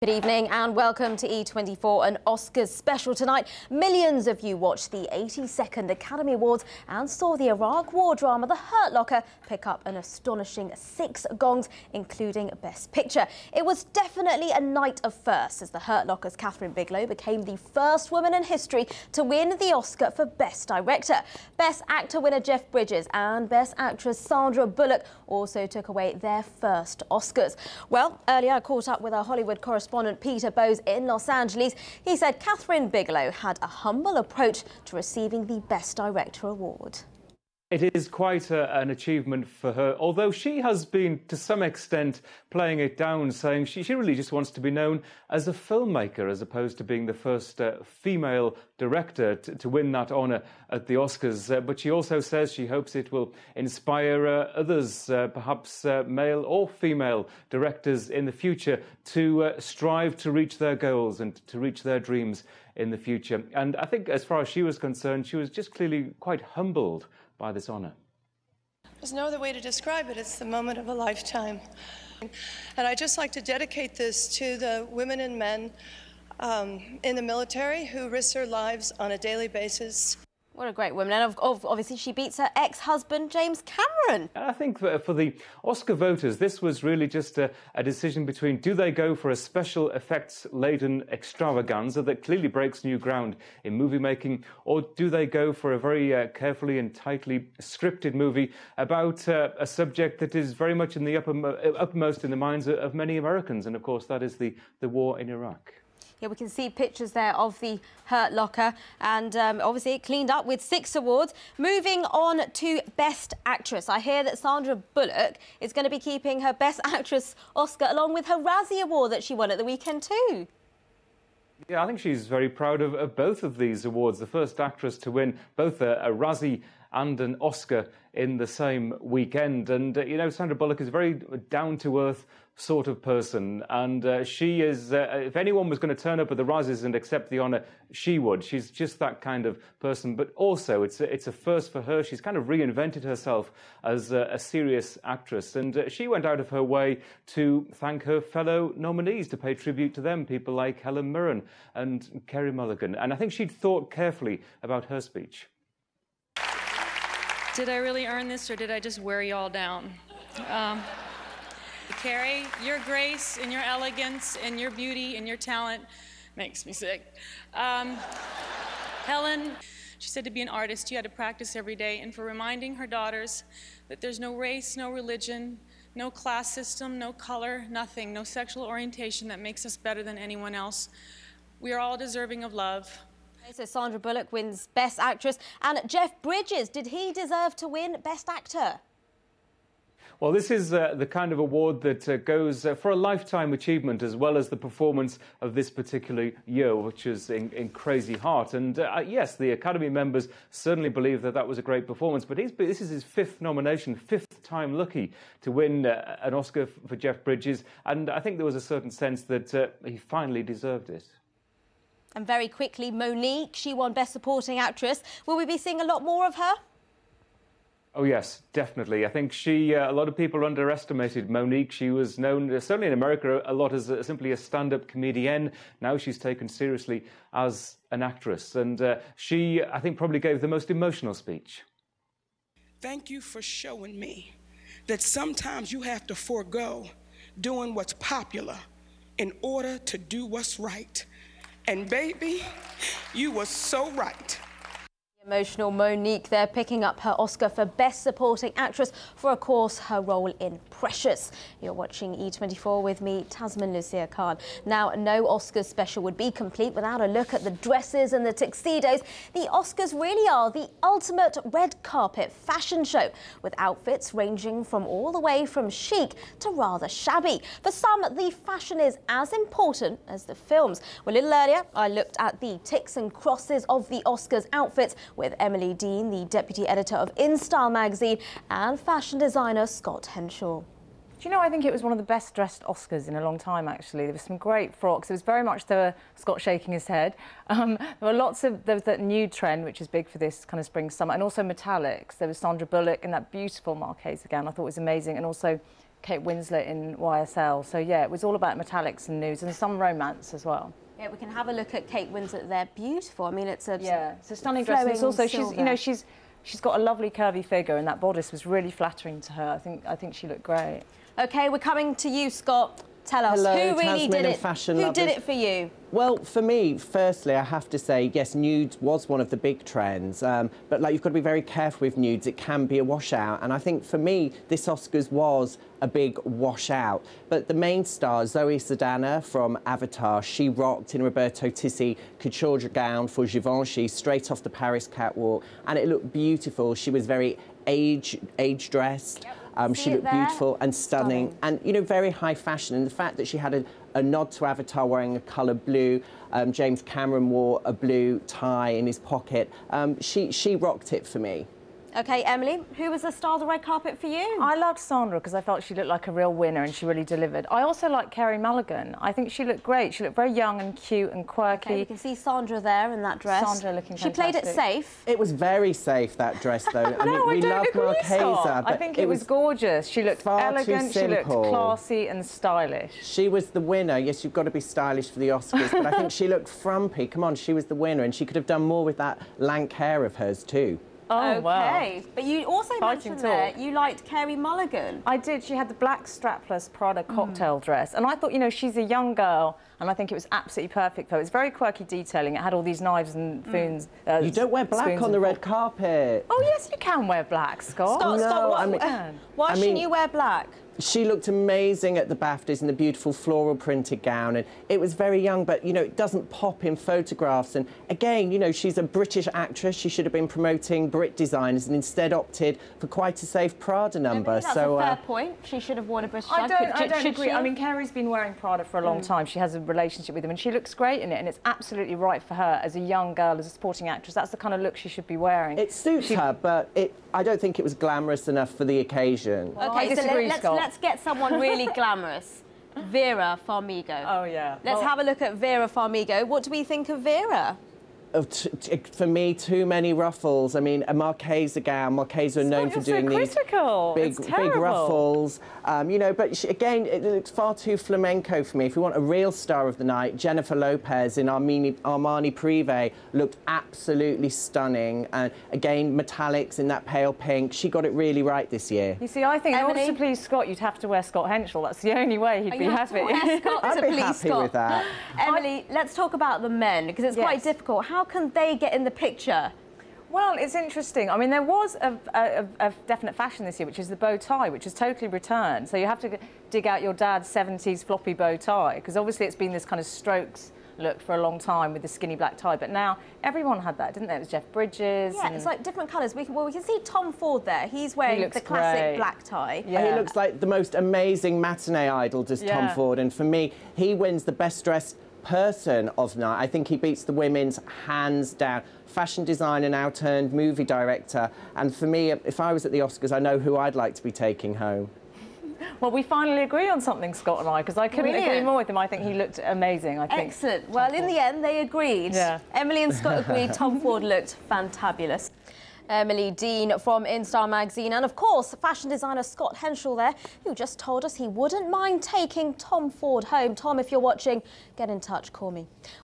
Good evening and welcome to E24, an Oscars special tonight. Millions of you watched the 82nd Academy Awards and saw the Iraq War drama The Hurt Locker pick up an astonishing 6 gongs, including Best Picture. It was definitely a night of firsts, as The Hurt Locker's Kathryn Bigelow became the first woman in history to win the Oscar for Best Director. Best Actor winner Jeff Bridges and Best Actress Sandra Bullock also took away their first Oscars. Well, earlier I caught up with our Hollywood correspondent Peter Bowes in Los Angeles. He said Kathryn Bigelow had a humble approach to receiving the Best Director award. It is quite an achievement for her, although she has been, to some extent, playing it down, saying she really just wants to be known as a filmmaker as opposed to being the first female director to win that honour at the Oscars. But she also says she hopes it will inspire others, perhaps male or female directors in the future, to strive to reach their goals and to reach their dreams in the future. And I think as far as she was concerned, she was just clearly quite humbled by this honour. There's no other way to describe it. It's the moment of a lifetime. And I'd just like to dedicate this to the women and men in the military who risk their lives on a daily basis. What a great woman. And obviously she beats her ex-husband, James Cameron. I think for the Oscar voters, this was really just a decision between, do they go for a special effects-laden extravaganza that clearly breaks new ground in movie making, or do they go for a very carefully and tightly scripted movie about a subject that is very much in the uppermost in the minds of many Americans, and of course that is the war in Iraq. Yeah, we can see pictures there of the Hurt Locker, and obviously it cleaned up with 6 awards. Moving on to Best Actress. I hear that Sandra Bullock is going to be keeping her Best Actress Oscar along with her Razzie Award that she won at the weekend too. Yeah, I think she's very proud of both of these awards. The first actress to win both a Razzie and an Oscar in the same weekend. And, you know, Sandra Bullock is a very down-to-earth sort of person. And she is, if anyone was going to turn up at the Razzies and accept the honour, she would. She's just that kind of person. But also, it's a first for her. She's kind of reinvented herself as a serious actress. And she went out of her way to thank her fellow nominees, to pay tribute to them, people like Helen Mirren and Kerry Mulligan. And I think she'd thought carefully about her speech. Did I really earn this, or did I just wear you all down? Kerry, your grace and your elegance and your beauty and your talent makes me sick. Helen, she said to be an artist, you had to practice every day, and for reminding her daughters that there's no race, no religion, no class system, no color, nothing, no sexual orientation that makes us better than anyone else. We are all deserving of love. So Sandra Bullock wins Best Actress. And Jeff Bridges, did he deserve to win Best Actor? Well, this is the kind of award that goes for a lifetime achievement, as well as the performance of this particular year, which is in Crazy Heart. And yes, the Academy members certainly believe that that was a great performance, but this is his 5th nomination, 5th time lucky to win an Oscar for Jeff Bridges. And I think there was a certain sense that he finally deserved it. And very quickly, Monique, she won Best Supporting Actress. Will we be seeing a lot more of her? Oh, yes, definitely. I think a lot of people underestimated Monique. She was known, certainly in America, a lot as simply a stand-up comedienne. Now she's taken seriously as an actress. And she, I think, probably gave the most emotional speech. Thank you for showing me that sometimes you have to forego doing what's popular in order to do what's right. And baby, you were so right. Emotional Monique there, picking up her Oscar for Best Supporting Actress for, of course, her role in Precious. You're watching E24 with me, Tasmin Lucia Khan. Now, no Oscars special would be complete without a look at the dresses and the tuxedos. The Oscars really are the ultimate red carpet fashion show, with outfits ranging from all the way from chic to rather shabby. For some, the fashion is as important as the films. Well, a little earlier, I looked at the ticks and crosses of the Oscars outfits with Emily Dean, the deputy editor of InStyle magazine, and fashion designer Scott Henshall. Do you know, I think it was one of the best dressed Oscars in a long time, actually. There were some great frocks. It was very much Scott shaking his head. There were lots of, there was that nude trend, which is big for this kind of spring, summer, and also metallics. There was Sandra Bullock in that beautiful Marquise gown. I thought it was amazing. And also Kate Winslet in YSL. So yeah, it was all about metallics and nudes and some romance as well. Yeah, we can have a look at Kate Winslet there. Beautiful. I mean, it's a stunning dress. And it's also silver. she's got a lovely curvy figure, and that bodice was really flattering to her. I think she looked great. Okay, we're coming to you, Scott. Tell us, Hello, who really Tasmin did and it? fashion Who lovers. did it for you? Well, for me, firstly, I have to say, yes, nude was one of the big trends. But like, you've got to be very careful with nudes. It can be a washout. And I think for me, this Oscars was a big washout. But the main star, Zoe Saldana from Avatar, she rocked in Roberto Tisci couture gown for Givenchy straight off the Paris catwalk. And it looked beautiful. She was very age-dressed. Yep. She looked beautiful and stunning and, you know, very high fashion. And the fact that she had a nod to Avatar wearing a colour blue, James Cameron wore a blue tie in his pocket, she rocked it for me. Okay, Emily, who was the star of the red carpet for you? I loved Sandra because I felt she looked like a real winner and she really delivered. I also like Carey Mulligan. I think she looked great. She looked very young and cute and quirky. Okay, we can see Sandra there in that dress. Sandra looking fantastic. She played it safe. It was very safe, that dress, though. I mean, No, we I don't love agree, Marchesa, Scott. but I think it was gorgeous. She looked far elegant, too she looked simple. classy and stylish. She was the winner. Yes, you've got to be stylish for the Oscars, but I think she looked frumpy. Come on, she was the winner, and she could have done more with that lank hair of hers, too. Oh, okay. Wow. But you also Fighting mentioned there you liked Carey Mulligan. I did. She had the black strapless Prada cocktail dress. And I thought, you know, she's a young girl, and I think it was absolutely perfect for her. It was very quirky detailing. It had all these knives and spoons. You don't wear black on the red carpet. Oh, yes, you can wear black, Scott. Why shouldn't you wear black? She looked amazing at the BAFTAs in the beautiful floral printed gown, and it was very young, but, you know, it doesn't pop in photographs. And again, you know, she's a British actress. She should have been promoting Brit designers and instead opted for quite a safe Prada number. That's a fair point. She should have worn a British I don't agree. She? I mean, Carey's been wearing Prada for a long time. She has a relationship with him, and she looks great in it, and it's absolutely right for her as a young girl, as a sporting actress. That's the kind of look she should be wearing. It suits her, but I don't think it was glamorous enough for the occasion. Okay, so let's get someone really glamorous. Vera Farmiga. Oh, yeah. Let's have a look at Vera Farmiga. What do we think of Vera? For me, too many ruffles. I mean, a Marchesa gown. Marchesa are known for doing these big ruffles. You know, but again, it looks far too flamenco for me. If we want a real star of the night, Jennifer Lopez in Armani Privé looked absolutely stunning. And again, metallics in that pale pink. She got it really right this year. You see, I think in order to please Scott, you'd have to wear Scott Henshall. That's the only way he'd be happy. I'd be happy with that. Emily, let's talk about the men, because it's quite difficult. How can they get in the picture? Well, it's interesting. I mean, there was a definite fashion this year, which is the bow tie, which has totally returned. So you have to dig out your dad's 70s floppy bow tie, because obviously it's been this kind of Strokes look for a long time with the skinny black tie. But now everyone had that, didn't they? It was Jeff Bridges. Yeah, it's like different colours. We can see Tom Ford there. He's wearing the classic black tie. Yeah. And he looks like the most amazing matinee idol, does Tom Ford. And for me, he wins the best dressed person of the night. I think he beats the women's hands down. Fashion designer now turned movie director. And for me, if I was at the Oscars, I know who I'd like to be taking home. Well, we finally agree on something, Scott and I, because I couldn't agree more with him. I think he looked amazing, I think. Excellent. Well, in the end, they agreed. Yeah. Emily and Scott agreed. Tom Ford looked fantabulous. Emily Dean from InStyle magazine, and of course fashion designer Scott Henshall there, who just told us he wouldn't mind taking Tom Ford home. Tom, if you're watching, get in touch, call me.